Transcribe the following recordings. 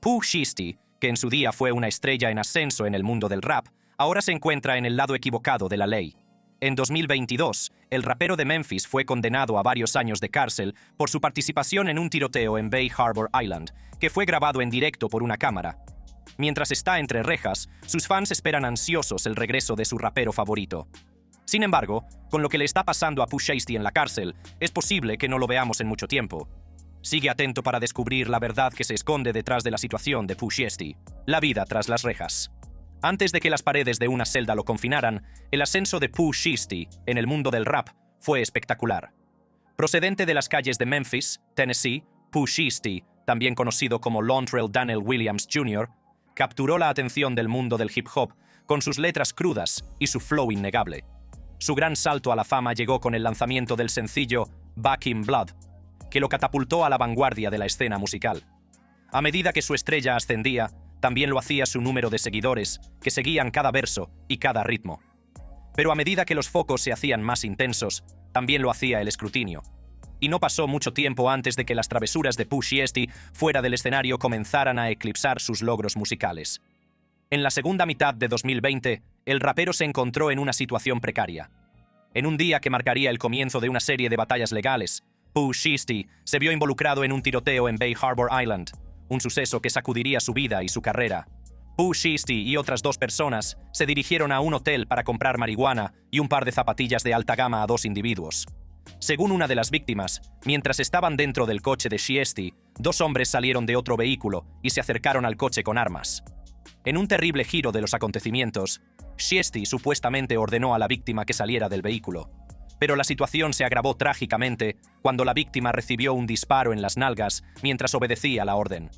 Pooh Shiesty, que en su día fue una estrella en ascenso en el mundo del rap, ahora se encuentra en el lado equivocado de la ley. En 2022, el rapero de Memphis fue condenado a varios años de cárcel por su participación en un tiroteo en Bay Harbor Island, que fue grabado en directo por una cámara. Mientras está entre rejas, sus fans esperan ansiosos el regreso de su rapero favorito. Sin embargo, con lo que le está pasando a Pooh Shiesty en la cárcel, es posible que no lo veamos en mucho tiempo. Sigue atento para descubrir la verdad que se esconde detrás de la situación de Pooh Shiesty, la vida tras las rejas. Antes de que las paredes de una celda lo confinaran, el ascenso de Pooh Shiesty en el mundo del rap fue espectacular. Procedente de las calles de Memphis, Tennessee, Pooh Shiesty, también conocido como Lontrell Daniel Williams Jr., capturó la atención del mundo del hip hop con sus letras crudas y su flow innegable. Su gran salto a la fama llegó con el lanzamiento del sencillo Back in Blood, que lo catapultó a la vanguardia de la escena musical. A medida que su estrella ascendía, también lo hacía su número de seguidores, que seguían cada verso y cada ritmo. Pero a medida que los focos se hacían más intensos, también lo hacía el escrutinio. Y no pasó mucho tiempo antes de que las travesuras de Pooh Shiesty fuera del escenario comenzaran a eclipsar sus logros musicales. En la segunda mitad de 2020, el rapero se encontró en una situación precaria. En un día que marcaría el comienzo de una serie de batallas legales, Pooh Shiesty se vio involucrado en un tiroteo en Bay Harbor Island, un suceso que sacudiría su vida y su carrera. Pooh Shiesty y otras 2 personas se dirigieron a un hotel para comprar marihuana y un par de zapatillas de alta gama a 2 individuos. Según una de las víctimas, mientras estaban dentro del coche de Shiesty, 2 hombres salieron de otro vehículo y se acercaron al coche con armas. En un terrible giro de los acontecimientos, Shiesty supuestamente ordenó a la víctima que saliera del vehículo. Pero la situación se agravó trágicamente cuando la víctima recibió un disparo en las nalgas mientras obedecía la orden.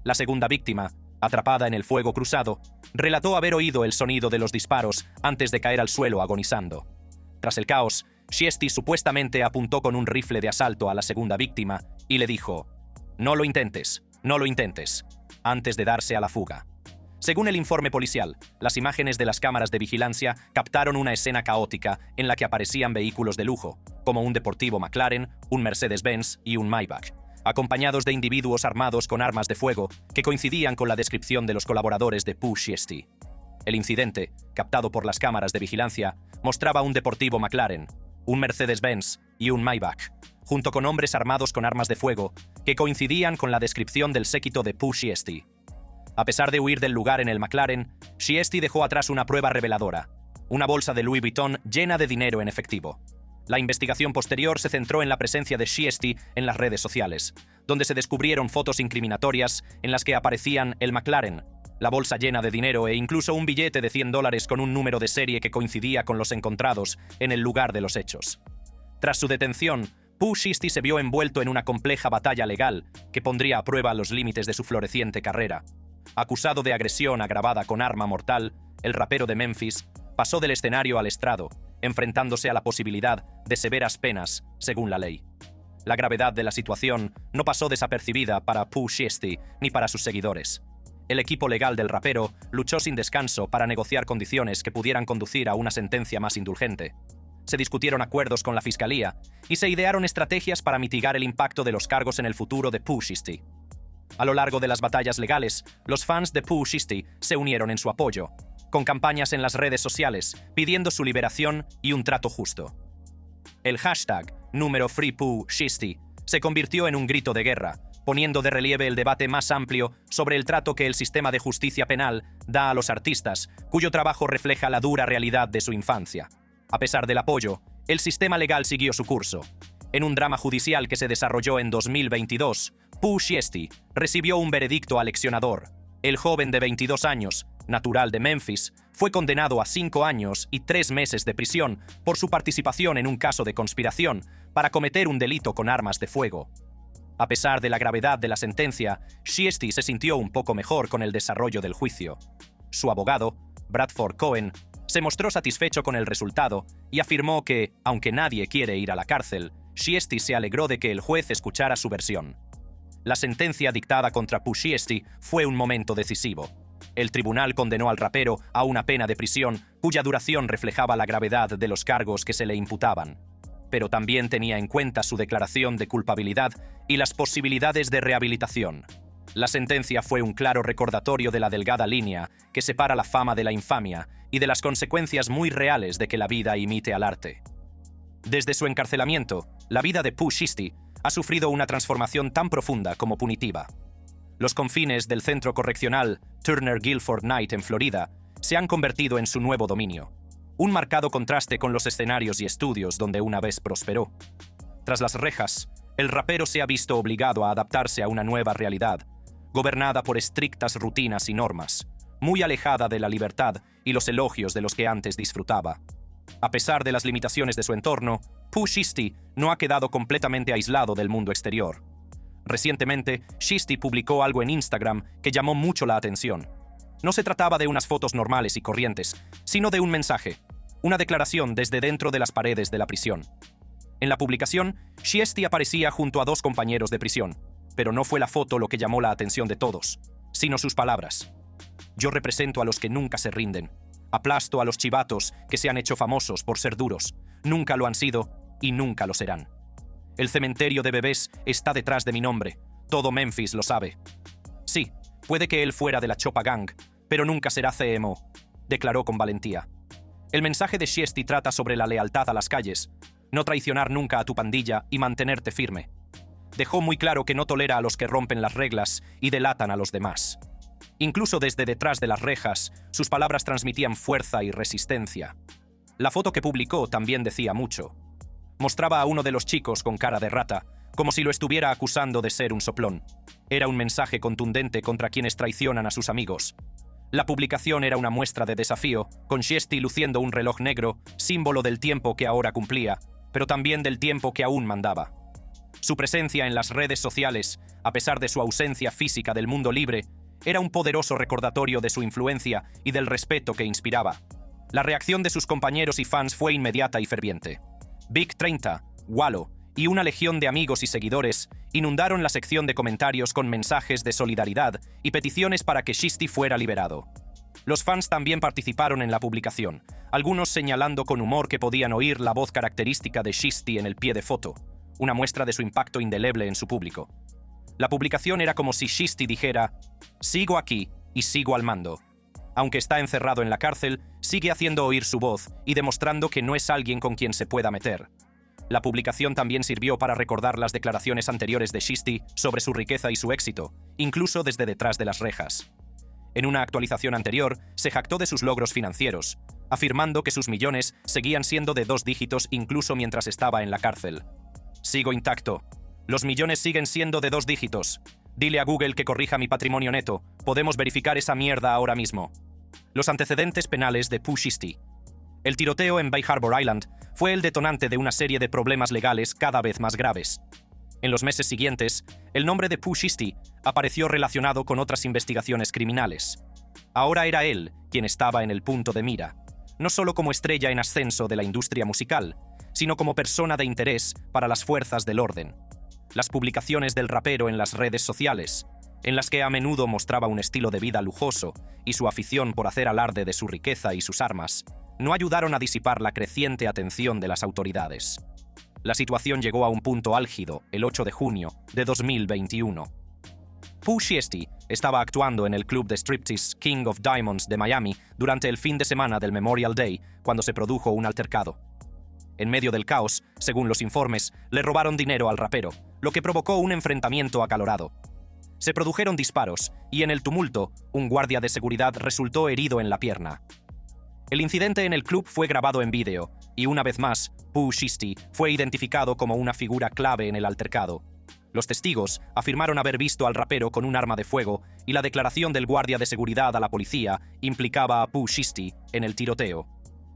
La segunda víctima, atrapada en el fuego cruzado, relató haber oído el sonido de los disparos antes de caer al suelo agonizando. Tras el caos, Shiesty supuestamente apuntó con un rifle de asalto a la segunda víctima y le dijo: «No lo intentes, no lo intentes», antes de darse a la fuga. Según el informe policial, las imágenes de las cámaras de vigilancia captaron una escena caótica en la que aparecían vehículos de lujo, como un deportivo McLaren, un Mercedes-Benz y un Maybach, acompañados de individuos armados con armas de fuego que coincidían con la descripción de los colaboradores de Pooh Shiesty. El incidente, captado por las cámaras de vigilancia, mostraba un deportivo McLaren, un Mercedes-Benz y un Maybach, junto con hombres armados con armas de fuego que coincidían con la descripción del séquito de Pooh Shiesty. A pesar de huir del lugar en el McLaren, Shiesty dejó atrás una prueba reveladora: una bolsa de Louis Vuitton llena de dinero en efectivo. La investigación posterior se centró en la presencia de Shiesty en las redes sociales, donde se descubrieron fotos incriminatorias en las que aparecían el McLaren, la bolsa llena de dinero e incluso un billete de $100 con un número de serie que coincidía con los encontrados en el lugar de los hechos. Tras su detención, Pooh Shiesty se vio envuelto en una compleja batalla legal que pondría a prueba los límites de su floreciente carrera. Acusado de agresión agravada con arma mortal, el rapero de Memphis pasó del escenario al estrado, enfrentándose a la posibilidad de severas penas, según la ley. La gravedad de la situación no pasó desapercibida para Pooh Shiesty ni para sus seguidores. El equipo legal del rapero luchó sin descanso para negociar condiciones que pudieran conducir a una sentencia más indulgente. Se discutieron acuerdos con la fiscalía y se idearon estrategias para mitigar el impacto de los cargos en el futuro de Pooh Shiesty. A lo largo de las batallas legales, los fans de Pooh Shiesty se unieron en su apoyo, con campañas en las redes sociales pidiendo su liberación y un trato justo. El hashtag #FreePoohShiesty se convirtió en un grito de guerra, poniendo de relieve el debate más amplio sobre el trato que el sistema de justicia penal da a los artistas, cuyo trabajo refleja la dura realidad de su infancia. A pesar del apoyo, el sistema legal siguió su curso. En un drama judicial que se desarrolló en 2022, Pooh Shiesty recibió un veredicto aleccionador. El joven de 22 años, natural de Memphis, fue condenado a 5 años y 3 meses de prisión por su participación en un caso de conspiración para cometer un delito con armas de fuego. A pesar de la gravedad de la sentencia, Shiesty se sintió un poco mejor con el desarrollo del juicio. Su abogado, Bradford Cohen, se mostró satisfecho con el resultado y afirmó que, aunque nadie quiere ir a la cárcel, Shiesty se alegró de que el juez escuchara su versión. La sentencia dictada contra Pooh Shiesty fue un momento decisivo. El tribunal condenó al rapero a una pena de prisión cuya duración reflejaba la gravedad de los cargos que se le imputaban. Pero también tenía en cuenta su declaración de culpabilidad y las posibilidades de rehabilitación. La sentencia fue un claro recordatorio de la delgada línea que separa la fama de la infamia y de las consecuencias muy reales de que la vida imite al arte. Desde su encarcelamiento, la vida de Pooh Shiesty ha sufrido una transformación tan profunda como punitiva. Los confines del centro correccional Turner Guilford Knight en Florida se han convertido en su nuevo dominio, un marcado contraste con los escenarios y estudios donde una vez prosperó. Tras las rejas, el rapero se ha visto obligado a adaptarse a una nueva realidad, gobernada por estrictas rutinas y normas, muy alejada de la libertad y los elogios de los que antes disfrutaba. A pesar de las limitaciones de su entorno, Pooh Shiesty no ha quedado completamente aislado del mundo exterior. Recientemente, Shiesty publicó algo en Instagram que llamó mucho la atención. No se trataba de unas fotos normales y corrientes, sino de un mensaje, una declaración desde dentro de las paredes de la prisión. En la publicación, Shiesty aparecía junto a dos compañeros de prisión, pero no fue la foto lo que llamó la atención de todos, sino sus palabras. Yo represento a los que nunca se rinden. Aplasto a los chivatos que se han hecho famosos por ser duros. Nunca lo han sido y nunca lo serán. El cementerio de bebés está detrás de mi nombre. Todo Memphis lo sabe. Sí, puede que él fuera de la Choppa Gang, pero nunca será CMO, declaró con valentía. El mensaje de Shiesty trata sobre la lealtad a las calles, no traicionar nunca a tu pandilla y mantenerte firme. Dejó muy claro que no tolera a los que rompen las reglas y delatan a los demás. Incluso desde detrás de las rejas, sus palabras transmitían fuerza y resistencia. La foto que publicó también decía mucho. Mostraba a uno de los chicos con cara de rata, como si lo estuviera acusando de ser un soplón. Era un mensaje contundente contra quienes traicionan a sus amigos. La publicación era una muestra de desafío, con Shiesty luciendo un reloj negro, símbolo del tiempo que ahora cumplía, pero también del tiempo que aún mandaba. Su presencia en las redes sociales, a pesar de su ausencia física del mundo libre, era un poderoso recordatorio de su influencia y del respeto que inspiraba. La reacción de sus compañeros y fans fue inmediata y ferviente. Big 30, Wallo y una legión de amigos y seguidores inundaron la sección de comentarios con mensajes de solidaridad y peticiones para que Shiesty fuera liberado. Los fans también participaron en la publicación, algunos señalando con humor que podían oír la voz característica de Shiesty en el pie de foto, una muestra de su impacto indeleble en su público. La publicación era como si Shiesty dijera: «Sigo aquí y sigo al mando». Aunque está encerrado en la cárcel, sigue haciendo oír su voz y demostrando que no es alguien con quien se pueda meter. La publicación también sirvió para recordar las declaraciones anteriores de Shiesty sobre su riqueza y su éxito, incluso desde detrás de las rejas. En una actualización anterior, se jactó de sus logros financieros, afirmando que sus millones seguían siendo de 2 dígitos incluso mientras estaba en la cárcel. «Sigo intacto. Los millones siguen siendo de 2 dígitos. Dile a Google que corrija mi patrimonio neto. Podemos verificar esa mierda ahora mismo». Los antecedentes penales de Pooh Shiesty. El tiroteo en Bay Harbor Island fue el detonante de una serie de problemas legales cada vez más graves. En los meses siguientes, el nombre de Pooh Shiesty apareció relacionado con otras investigaciones criminales. Ahora era él quien estaba en el punto de mira, no solo como estrella en ascenso de la industria musical, sino como persona de interés para las fuerzas del orden. Las publicaciones del rapero en las redes sociales, en las que a menudo mostraba un estilo de vida lujoso y su afición por hacer alarde de su riqueza y sus armas, no ayudaron a disipar la creciente atención de las autoridades. La situación llegó a un punto álgido el 8 de junio de 2021. Pooh Shiesty estaba actuando en el club de striptease King of Diamonds de Miami durante el fin de semana del Memorial Day cuando se produjo un altercado. En medio del caos, según los informes, le robaron dinero al rapero, lo que provocó un enfrentamiento acalorado. Se produjeron disparos y en el tumulto, un guardia de seguridad resultó herido en la pierna. El incidente en el club fue grabado en vídeo y una vez más, Pooh Shiesty fue identificado como una figura clave en el altercado. Los testigos afirmaron haber visto al rapero con un arma de fuego y la declaración del guardia de seguridad a la policía implicaba a Pooh Shiesty en el tiroteo.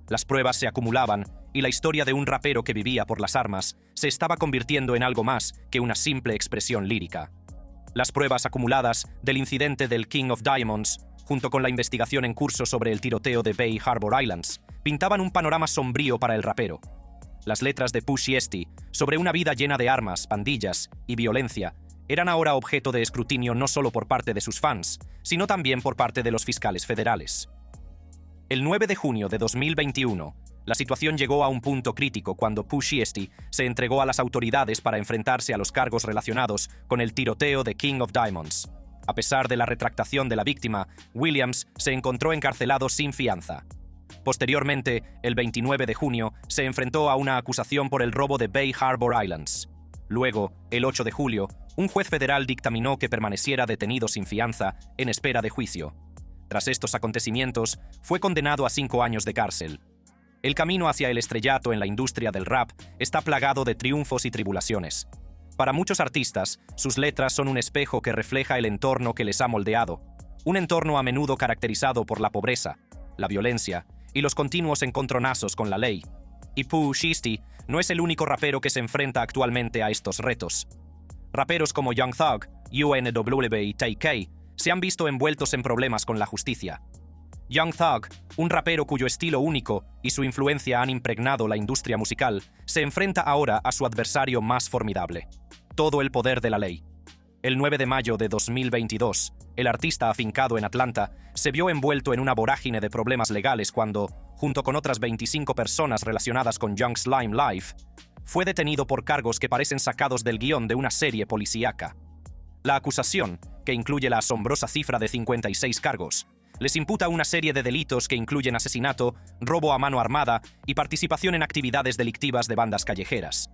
Las pruebas se acumulaban y la historia de un rapero que vivía por las armas se estaba convirtiendo en algo más que una simple expresión lírica. Las pruebas acumuladas del incidente del King of Diamonds, junto con la investigación en curso sobre el tiroteo de Bay Harbor Islands, pintaban un panorama sombrío para el rapero. Las letras de Pooh Shiesty sobre una vida llena de armas, pandillas y violencia eran ahora objeto de escrutinio no solo por parte de sus fans, sino también por parte de los fiscales federales. El 9 de junio de 2021, la situación llegó a un punto crítico cuando Pooh Shiesty se entregó a las autoridades para enfrentarse a los cargos relacionados con el tiroteo de King of Diamonds. A pesar de la retractación de la víctima, Williams se encontró encarcelado sin fianza. Posteriormente, el 29 de junio, se enfrentó a una acusación por el robo de Bay Harbor Islands. Luego, el 8 de julio, un juez federal dictaminó que permaneciera detenido sin fianza en espera de juicio. Tras estos acontecimientos, fue condenado a 5 años de cárcel. El camino hacia el estrellato en la industria del rap está plagado de triunfos y tribulaciones. Para muchos artistas, sus letras son un espejo que refleja el entorno que les ha moldeado, un entorno a menudo caracterizado por la pobreza, la violencia y los continuos encontronazos con la ley. Y Pooh Shiesty no es el único rapero que se enfrenta actualmente a estos retos. Raperos como Young Thug, UNW y TK se han visto envueltos en problemas con la justicia. Young Thug, un rapero cuyo estilo único y su influencia han impregnado la industria musical, se enfrenta ahora a su adversario más formidable: todo el poder de la ley. El 9 de mayo de 2022, el artista afincado en Atlanta se vio envuelto en una vorágine de problemas legales cuando, junto con otras 25 personas relacionadas con Young Slime Life, fue detenido por cargos que parecen sacados del guión de una serie policíaca. La acusación, que incluye la asombrosa cifra de 56 cargos, les imputa una serie de delitos que incluyen asesinato, robo a mano armada y participación en actividades delictivas de bandas callejeras.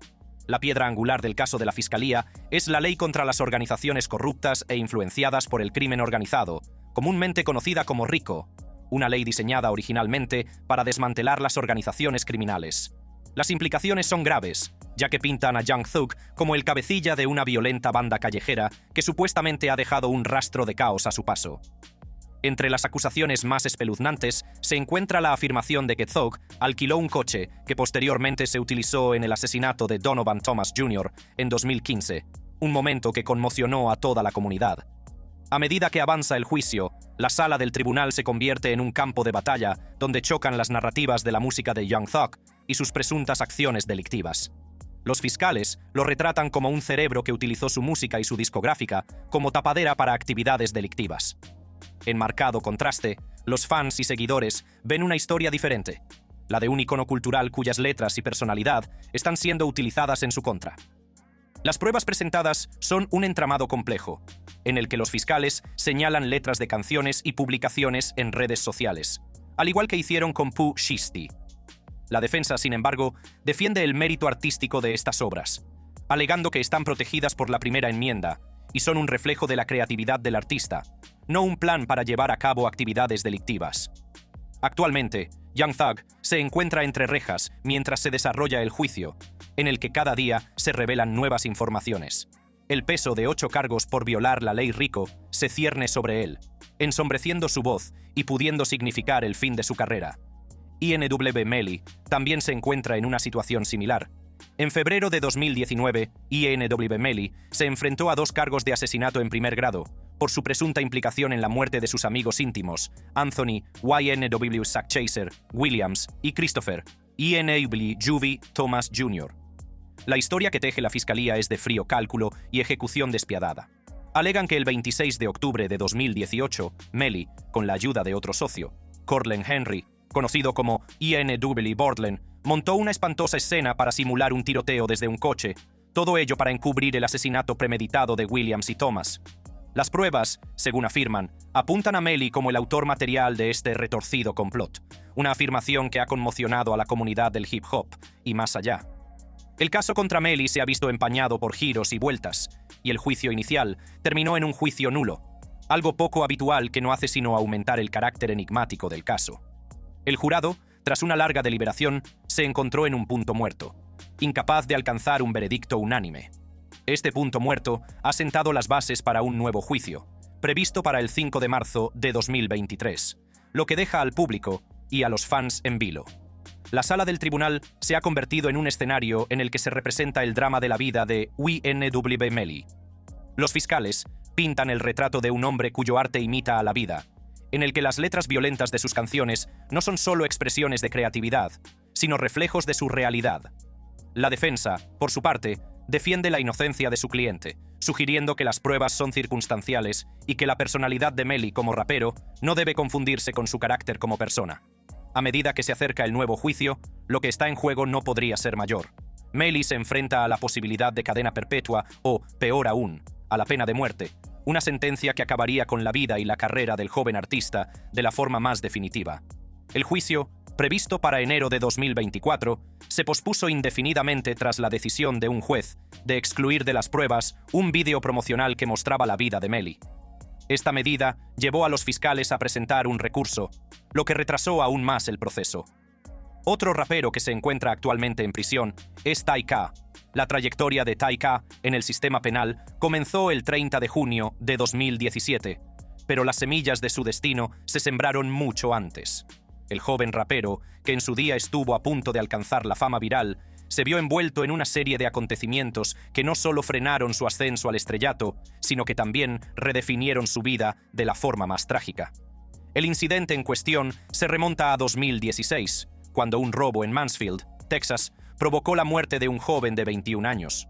La piedra angular del caso de la Fiscalía es la ley contra las organizaciones corruptas e influenciadas por el crimen organizado, comúnmente conocida como RICO, una ley diseñada originalmente para desmantelar las organizaciones criminales. Las implicaciones son graves, ya que pintan a Young Thug como el cabecilla de una violenta banda callejera que supuestamente ha dejado un rastro de caos a su paso. Entre las acusaciones más espeluznantes se encuentra la afirmación de que Thug alquiló un coche que posteriormente se utilizó en el asesinato de Donovan Thomas Jr. en 2015, un momento que conmocionó a toda la comunidad. A medida que avanza el juicio, la sala del tribunal se convierte en un campo de batalla donde chocan las narrativas de la música de Young Thug y sus presuntas acciones delictivas. Los fiscales lo retratan como un cerebro que utilizó su música y su discográfica como tapadera para actividades delictivas. En marcado contraste, los fans y seguidores ven una historia diferente, la de un icono cultural cuyas letras y personalidad están siendo utilizadas en su contra. Las pruebas presentadas son un entramado complejo, en el que los fiscales señalan letras de canciones y publicaciones en redes sociales, al igual que hicieron con Pooh Shiesty. La defensa, sin embargo, defiende el mérito artístico de estas obras, alegando que están protegidas por la primera enmienda y son un reflejo de la creatividad del artista, no un plan para llevar a cabo actividades delictivas. Actualmente, Young Thug se encuentra entre rejas mientras se desarrolla el juicio, en el que cada día se revelan nuevas informaciones. El peso de 8 cargos por violar la ley RICO se cierne sobre él, ensombreciendo su voz y pudiendo significar el fin de su carrera. INW Melly también se encuentra en una situación similar. En febrero de 2019, INW Melly se enfrentó a 2 cargos de asesinato en primer grado, por su presunta implicación en la muerte de sus amigos íntimos, Anthony YNW Chaser Williams y Christopher INW Juvie Thomas Jr. La historia que teje la Fiscalía es de frío cálculo y ejecución despiadada. Alegan que el 26 de octubre de 2018, Melly, con la ayuda de otro socio, Cortland Henry, conocido como INW Borland, montó una espantosa escena para simular un tiroteo desde un coche, todo ello para encubrir el asesinato premeditado de Williams y Thomas. Las pruebas, según afirman, apuntan a Melly como el autor material de este retorcido complot, una afirmación que ha conmocionado a la comunidad del hip hop y más allá. El caso contra Melly se ha visto empañado por giros y vueltas, y el juicio inicial terminó en un juicio nulo, algo poco habitual que no hace sino aumentar el carácter enigmático del caso. El jurado, tras una larga deliberación, se encontró en un punto muerto, incapaz de alcanzar un veredicto unánime. Este punto muerto ha sentado las bases para un nuevo juicio, previsto para el 5 de marzo de 2023, lo que deja al público y a los fans en vilo. La sala del tribunal se ha convertido en un escenario en el que se representa el drama de la vida de YNW Melly. Los fiscales pintan el retrato de un hombre cuyo arte imita a la vida, en el que las letras violentas de sus canciones no son solo expresiones de creatividad, sino reflejos de su realidad. La defensa, por su parte, defiende la inocencia de su cliente, sugiriendo que las pruebas son circunstanciales y que la personalidad de Melly como rapero no debe confundirse con su carácter como persona. A medida que se acerca el nuevo juicio, lo que está en juego no podría ser mayor. Melly se enfrenta a la posibilidad de cadena perpetua o, peor aún, a la pena de muerte, una sentencia que acabaría con la vida y la carrera del joven artista de la forma más definitiva. El juicio, previsto para enero de 2024, se pospuso indefinidamente tras la decisión de un juez de excluir de las pruebas un vídeo promocional que mostraba la vida de Melly. Esta medida llevó a los fiscales a presentar un recurso, lo que retrasó aún más el proceso. Otro rapero que se encuentra actualmente en prisión es Tyka. La trayectoria de Tyka en el sistema penal comenzó el 30 de junio de 2017, pero las semillas de su destino se sembraron mucho antes. El joven rapero, que en su día estuvo a punto de alcanzar la fama viral, se vio envuelto en una serie de acontecimientos que no solo frenaron su ascenso al estrellato, sino que también redefinieron su vida de la forma más trágica. El incidente en cuestión se remonta a 2016, cuando un robo en Mansfield, Texas, provocó la muerte de un joven de 21 años.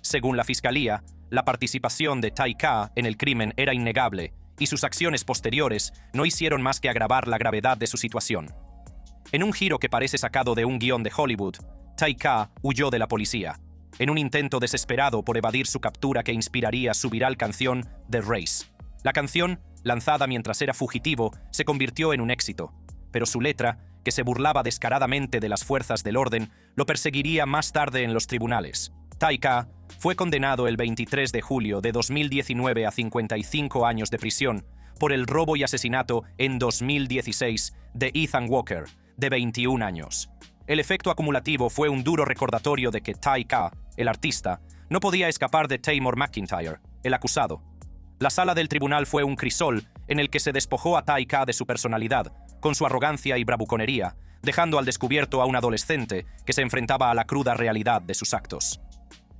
Según la fiscalía, la participación de Tyka en el crimen era innegable y sus acciones posteriores no hicieron más que agravar la gravedad de su situación. En un giro que parece sacado de un guión de Hollywood, Tyka huyó de la policía, en un intento desesperado por evadir su captura que inspiraría su viral canción The Race. La canción, lanzada mientras era fugitivo, se convirtió en un éxito, pero su letra, que se burlaba descaradamente de las fuerzas del orden, lo perseguiría más tarde en los tribunales. Tyka fue condenado el 23 de julio de 2019 a 55 años de prisión por el robo y asesinato en 2016 de Ethan Walker, de 21 años. El efecto acumulativo fue un duro recordatorio de que Tyka, el artista, no podía escapar de Tamor McIntyre, el acusado. La sala del tribunal fue un crisol en el que se despojó a Tyka de su personalidad, con su arrogancia y bravuconería, dejando al descubierto a un adolescente que se enfrentaba a la cruda realidad de sus actos.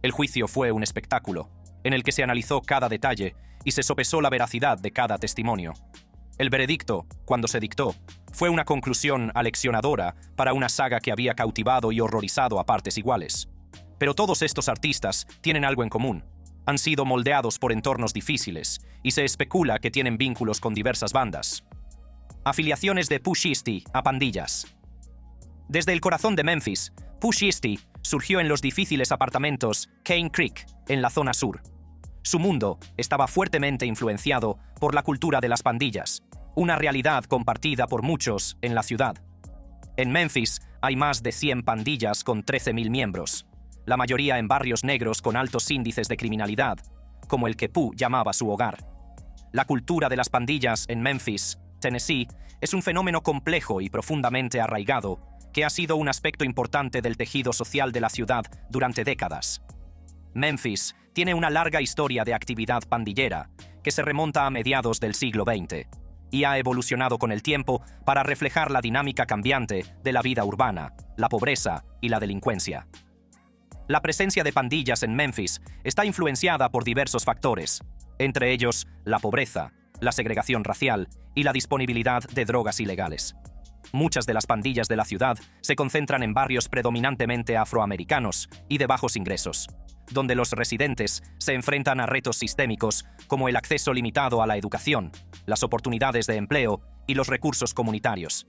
El juicio fue un espectáculo, en el que se analizó cada detalle y se sopesó la veracidad de cada testimonio. El veredicto, cuando se dictó, fue una conclusión aleccionadora para una saga que había cautivado y horrorizado a partes iguales. Pero todos estos artistas tienen algo en común. Han sido moldeados por entornos difíciles y se especula que tienen vínculos con diversas bandas. Afiliaciones de Pushisti a pandillas. Desde el corazón de Memphis, Pushisti surgió en los difíciles apartamentos Cane Creek, en la zona sur. Su mundo estaba fuertemente influenciado por la cultura de las pandillas, una realidad compartida por muchos en la ciudad. En Memphis hay más de 100 pandillas con 13.000 miembros, la mayoría en barrios negros con altos índices de criminalidad, como el que Pooh llamaba su hogar. La cultura de las pandillas en Memphis, Tennessee, es un fenómeno complejo y profundamente arraigado, que ha sido un aspecto importante del tejido social de la ciudad durante décadas. Memphis tiene una larga historia de actividad pandillera que se remonta a mediados del siglo XX y ha evolucionado con el tiempo para reflejar la dinámica cambiante de la vida urbana, la pobreza y la delincuencia. La presencia de pandillas en Memphis está influenciada por diversos factores, entre ellos la pobreza, la segregación racial y la disponibilidad de drogas ilegales. Muchas de las pandillas de la ciudad se concentran en barrios predominantemente afroamericanos y de bajos ingresos, donde los residentes se enfrentan a retos sistémicos como el acceso limitado a la educación, las oportunidades de empleo y los recursos comunitarios.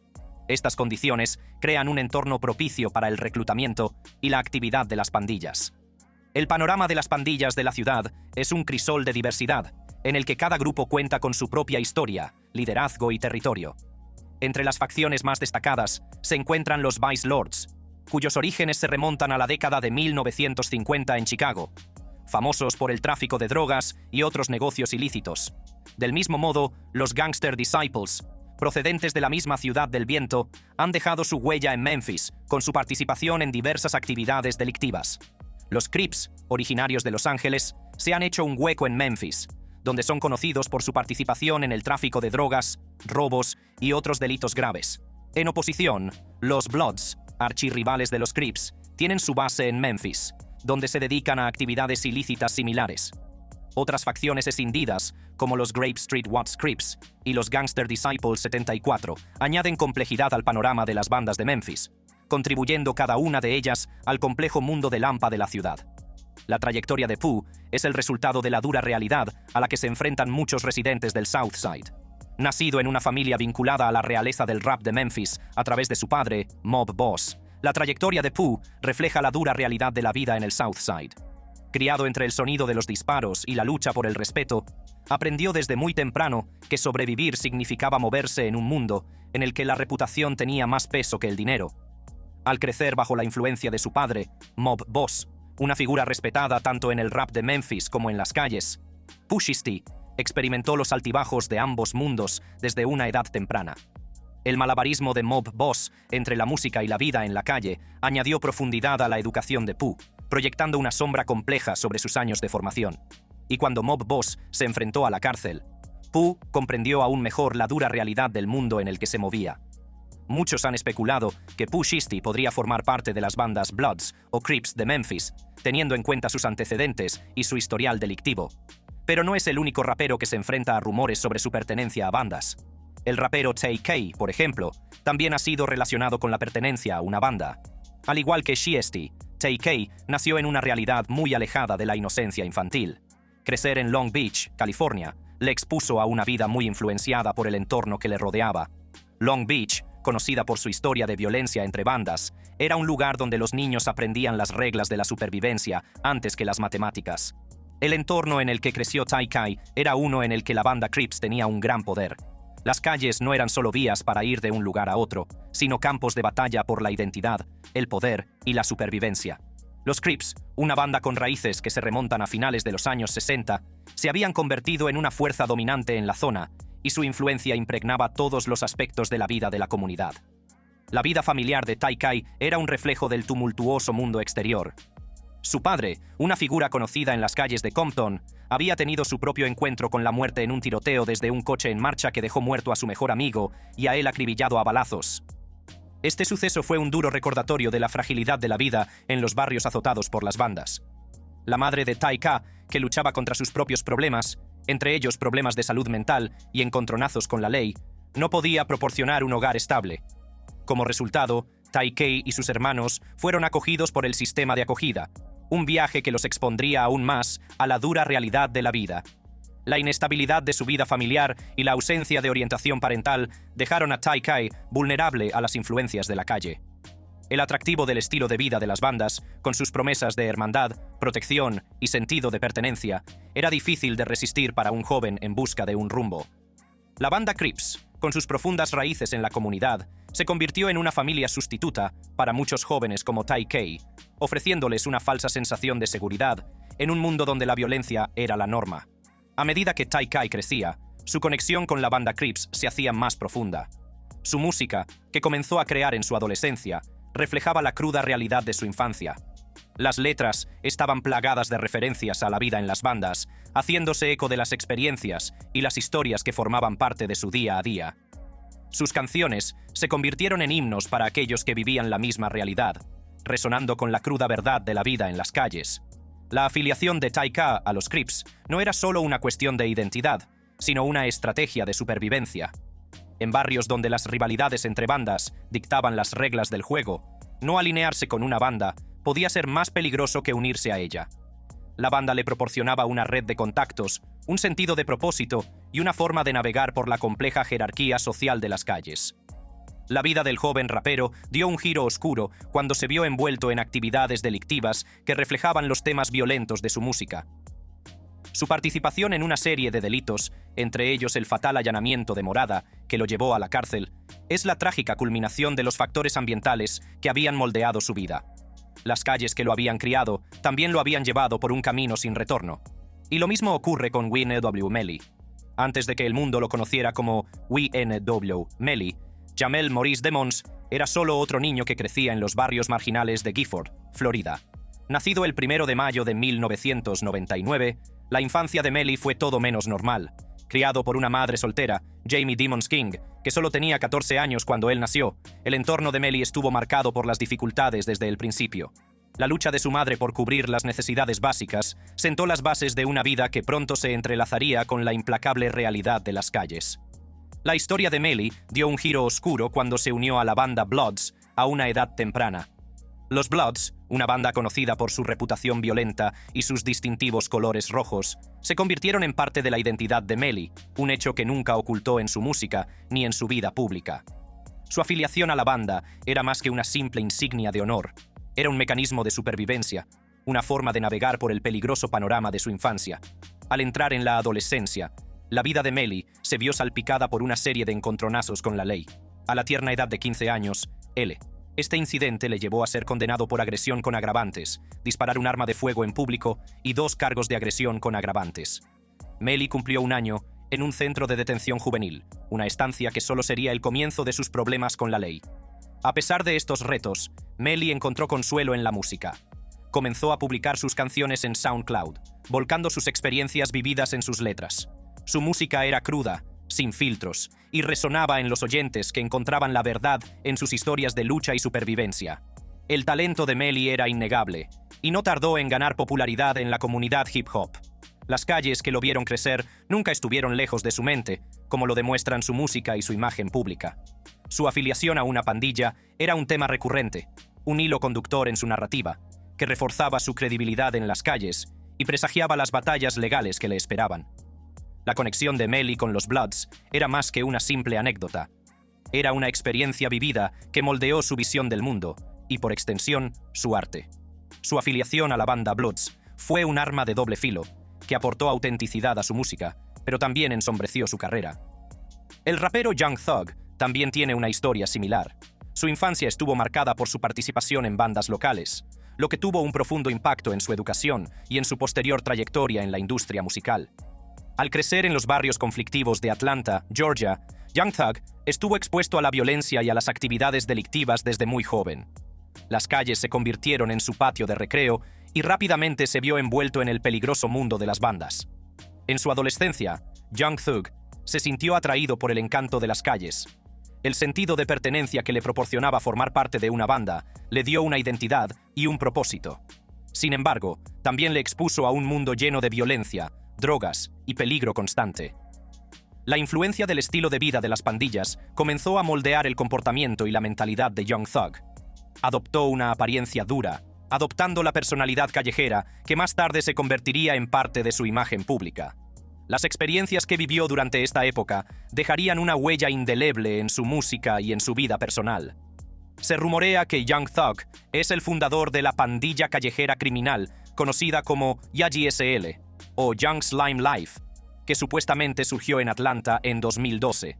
Estas condiciones crean un entorno propicio para el reclutamiento y la actividad de las pandillas. El panorama de las pandillas de la ciudad es un crisol de diversidad, en el que cada grupo cuenta con su propia historia, liderazgo y territorio. Entre las facciones más destacadas se encuentran los Vice Lords, cuyos orígenes se remontan a la década de 1950 en Chicago, famosos por el tráfico de drogas y otros negocios ilícitos. Del mismo modo, los Gangster Disciples, procedentes de la misma Ciudad del Viento, han dejado su huella en Memphis con su participación en diversas actividades delictivas. Los Crips, originarios de Los Ángeles, se han hecho un hueco en Memphis, donde son conocidos por su participación en el tráfico de drogas, robos y otros delitos graves. En oposición, los Bloods, archirrivales de los Crips, tienen su base en Memphis, donde se dedican a actividades ilícitas similares. Otras facciones escindidas, como los Grape Street Watts Crips y los Gangster Disciples 74, añaden complejidad al panorama de las bandas de Memphis, contribuyendo cada una de ellas al complejo mundo de Lampa de la ciudad. La trayectoria de Pooh es el resultado de la dura realidad a la que se enfrentan muchos residentes del South Side. Nacido en una familia vinculada a la realeza del rap de Memphis a través de su padre, Mob Boss, la trayectoria de Pooh refleja la dura realidad de la vida en el South Side. Criado entre el sonido de los disparos y la lucha por el respeto, aprendió desde muy temprano que sobrevivir significaba moverse en un mundo en el que la reputación tenía más peso que el dinero. Al crecer bajo la influencia de su padre, Mob Boss, una figura respetada tanto en el rap de Memphis como en las calles, Pusha T experimentó los altibajos de ambos mundos desde una edad temprana. El malabarismo de Mob Boss entre la música y la vida en la calle añadió profundidad a la educación de Pooh, proyectando una sombra compleja sobre sus años de formación. Y cuando Mob Boss se enfrentó a la cárcel, Pooh comprendió aún mejor la dura realidad del mundo en el que se movía. Muchos han especulado que Pusha T podría formar parte de las bandas Bloods o Crips de Memphis, teniendo en cuenta sus antecedentes y su historial delictivo. Pero no es el único rapero que se enfrenta a rumores sobre su pertenencia a bandas. El rapero Tay-K, por ejemplo, también ha sido relacionado con la pertenencia a una banda. Al igual que Shiesty, Tay-K nació en una realidad muy alejada de la inocencia infantil. Crecer en Long Beach, California, le expuso a una vida muy influenciada por el entorno que le rodeaba. Long Beach, conocida por su historia de violencia entre bandas, era un lugar donde los niños aprendían las reglas de la supervivencia antes que las matemáticas. El entorno en el que creció Tay-K era uno en el que la banda Crips tenía un gran poder. Las calles no eran solo vías para ir de un lugar a otro, sino campos de batalla por la identidad, el poder y la supervivencia. Los Crips, una banda con raíces que se remontan a finales de los años 60, se habían convertido en una fuerza dominante en la zona, y su influencia impregnaba todos los aspectos de la vida de la comunidad. La vida familiar de Tay-K era un reflejo del tumultuoso mundo exterior. Su padre, una figura conocida en las calles de Compton, había tenido su propio encuentro con la muerte en un tiroteo desde un coche en marcha que dejó muerto a su mejor amigo y a él acribillado a balazos. Este suceso fue un duro recordatorio de la fragilidad de la vida en los barrios azotados por las bandas. La madre de Tay-K, que luchaba contra sus propios problemas, entre ellos problemas de salud mental y encontronazos con la ley, no podía proporcionar un hogar estable. Como resultado, Tay-K y sus hermanos fueron acogidos por el sistema de acogida, un viaje que los expondría aún más a la dura realidad de la vida. La inestabilidad de su vida familiar y la ausencia de orientación parental dejaron a Tay-K vulnerable a las influencias de la calle. El atractivo del estilo de vida de las bandas, con sus promesas de hermandad, protección y sentido de pertenencia, era difícil de resistir para un joven en busca de un rumbo. La banda Crips, con sus profundas raíces en la comunidad, se convirtió en una familia sustituta para muchos jóvenes como Tay-K, ofreciéndoles una falsa sensación de seguridad en un mundo donde la violencia era la norma. A medida que Tay-K crecía, su conexión con la banda Crips se hacía más profunda. Su música, que comenzó a crear en su adolescencia, reflejaba la cruda realidad de su infancia. Las letras estaban plagadas de referencias a la vida en las bandas, haciéndose eco de las experiencias y las historias que formaban parte de su día a día. Sus canciones se convirtieron en himnos para aquellos que vivían la misma realidad, resonando con la cruda verdad de la vida en las calles. La afiliación de Tay-K a los Crips no era solo una cuestión de identidad, sino una estrategia de supervivencia. En barrios donde las rivalidades entre bandas dictaban las reglas del juego, no alinearse con una banda podía ser más peligroso que unirse a ella. La banda le proporcionaba una red de contactos, un sentido de propósito y una forma de navegar por la compleja jerarquía social de las calles. La vida del joven rapero dio un giro oscuro cuando se vio envuelto en actividades delictivas que reflejaban los temas violentos de su música. Su participación en una serie de delitos, entre ellos el fatal allanamiento de morada que lo llevó a la cárcel, es la trágica culminación de los factores ambientales que habían moldeado su vida. Las calles que lo habían criado también lo habían llevado por un camino sin retorno. Y lo mismo ocurre con W. Melly. Antes de que el mundo lo conociera como W. Melly, Jamel Maurice Demons era solo otro niño que crecía en los barrios marginales de Gifford, Florida. Nacido el 1 de mayo de 1999, la infancia de Melly fue todo menos normal. Criado por una madre soltera, Jamie Demons King, que solo tenía 14 años cuando él nació, el entorno de Melly estuvo marcado por las dificultades desde el principio. La lucha de su madre por cubrir las necesidades básicas sentó las bases de una vida que pronto se entrelazaría con la implacable realidad de las calles. La historia de Melly dio un giro oscuro cuando se unió a la banda Bloods a una edad temprana. Los Bloods, una banda conocida por su reputación violenta y sus distintivos colores rojos, se convirtieron en parte de la identidad de Melly, un hecho que nunca ocultó en su música ni en su vida pública. Su afiliación a la banda era más que una simple insignia de honor. Era un mecanismo de supervivencia, una forma de navegar por el peligroso panorama de su infancia. Al entrar en la adolescencia, la vida de Melly se vio salpicada por una serie de encontronazos con la ley. A la tierna edad de 15 años, este incidente le llevó a ser condenado por agresión con agravantes, disparar un arma de fuego en público y 2 cargos de agresión con agravantes. Melly cumplió 1 año en un centro de detención juvenil, una estancia que solo sería el comienzo de sus problemas con la ley. A pesar de estos retos, Melly encontró consuelo en la música. Comenzó a publicar sus canciones en SoundCloud, volcando sus experiencias vividas en sus letras. Su música era cruda, sin filtros, y resonaba en los oyentes que encontraban la verdad en sus historias de lucha y supervivencia. El talento de Melly era innegable, y no tardó en ganar popularidad en la comunidad hip hop. Las calles que lo vieron crecer nunca estuvieron lejos de su mente, como lo demuestran su música y su imagen pública. Su afiliación a una pandilla era un tema recurrente, un hilo conductor en su narrativa, que reforzaba su credibilidad en las calles y presagiaba las batallas legales que le esperaban. La conexión de Melly con los Bloods era más que una simple anécdota. Era una experiencia vivida que moldeó su visión del mundo y, por extensión, su arte. Su afiliación a la banda Bloods fue un arma de doble filo, que aportó autenticidad a su música, pero también ensombreció su carrera. El rapero Young Thug también tiene una historia similar. Su infancia estuvo marcada por su participación en bandas locales, lo que tuvo un profundo impacto en su educación y en su posterior trayectoria en la industria musical. Al crecer en los barrios conflictivos de Atlanta, Georgia, Young Thug estuvo expuesto a la violencia y a las actividades delictivas desde muy joven. Las calles se convirtieron en su patio de recreo y rápidamente se vio envuelto en el peligroso mundo de las bandas. En su adolescencia, Young Thug se sintió atraído por el encanto de las calles. El sentido de pertenencia que le proporcionaba formar parte de una banda le dio una identidad y un propósito. Sin embargo, también le expuso a un mundo lleno de violencia, drogas y peligro constante. La influencia del estilo de vida de las pandillas comenzó a moldear el comportamiento y la mentalidad de Young Thug. Adoptó una apariencia dura, adoptando la personalidad callejera que más tarde se convertiría en parte de su imagen pública. Las experiencias que vivió durante esta época dejarían una huella indeleble en su música y en su vida personal. Se rumorea que Young Thug es el fundador de la pandilla callejera criminal conocida como YGSL o Young Slime Life, que supuestamente surgió en Atlanta en 2012.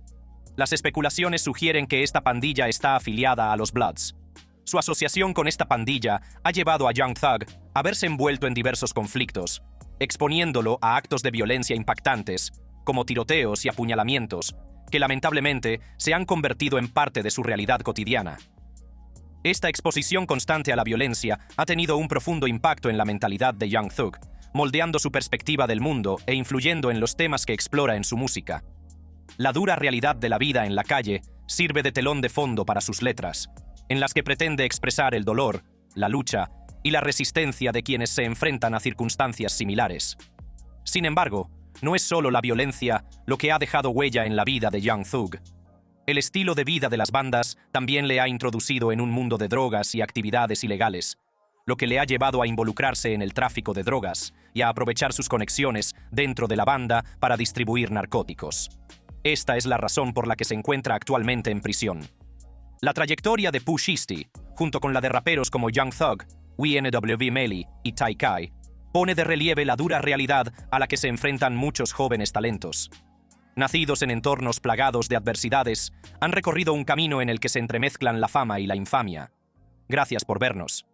Las especulaciones sugieren que esta pandilla está afiliada a los Bloods. Su asociación con esta pandilla ha llevado a Young Thug a verse envuelto en diversos conflictos, exponiéndolo a actos de violencia impactantes, como tiroteos y apuñalamientos, que lamentablemente se han convertido en parte de su realidad cotidiana. Esta exposición constante a la violencia ha tenido un profundo impacto en la mentalidad de Young Thug, moldeando su perspectiva del mundo e influyendo en los temas que explora en su música. La dura realidad de la vida en la calle sirve de telón de fondo para sus letras, en las que pretende expresar el dolor, la lucha y la resistencia de quienes se enfrentan a circunstancias similares. Sin embargo, no es solo la violencia lo que ha dejado huella en la vida de Young Thug. El estilo de vida de las bandas también le ha introducido en un mundo de drogas y actividades ilegales, lo que le ha llevado a involucrarse en el tráfico de drogas y a aprovechar sus conexiones dentro de la banda para distribuir narcóticos. Esta es la razón por la que se encuentra actualmente en prisión. La trayectoria de Pooh Shiesty, junto con la de raperos como Young Thug, YNW Melly y Ty Kai, pone de relieve la dura realidad a la que se enfrentan muchos jóvenes talentos. Nacidos en entornos plagados de adversidades, han recorrido un camino en el que se entremezclan la fama y la infamia. Gracias por vernos.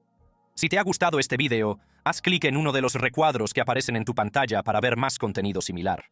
Si te ha gustado este vídeo, haz clic en uno de los recuadros que aparecen en tu pantalla para ver más contenido similar.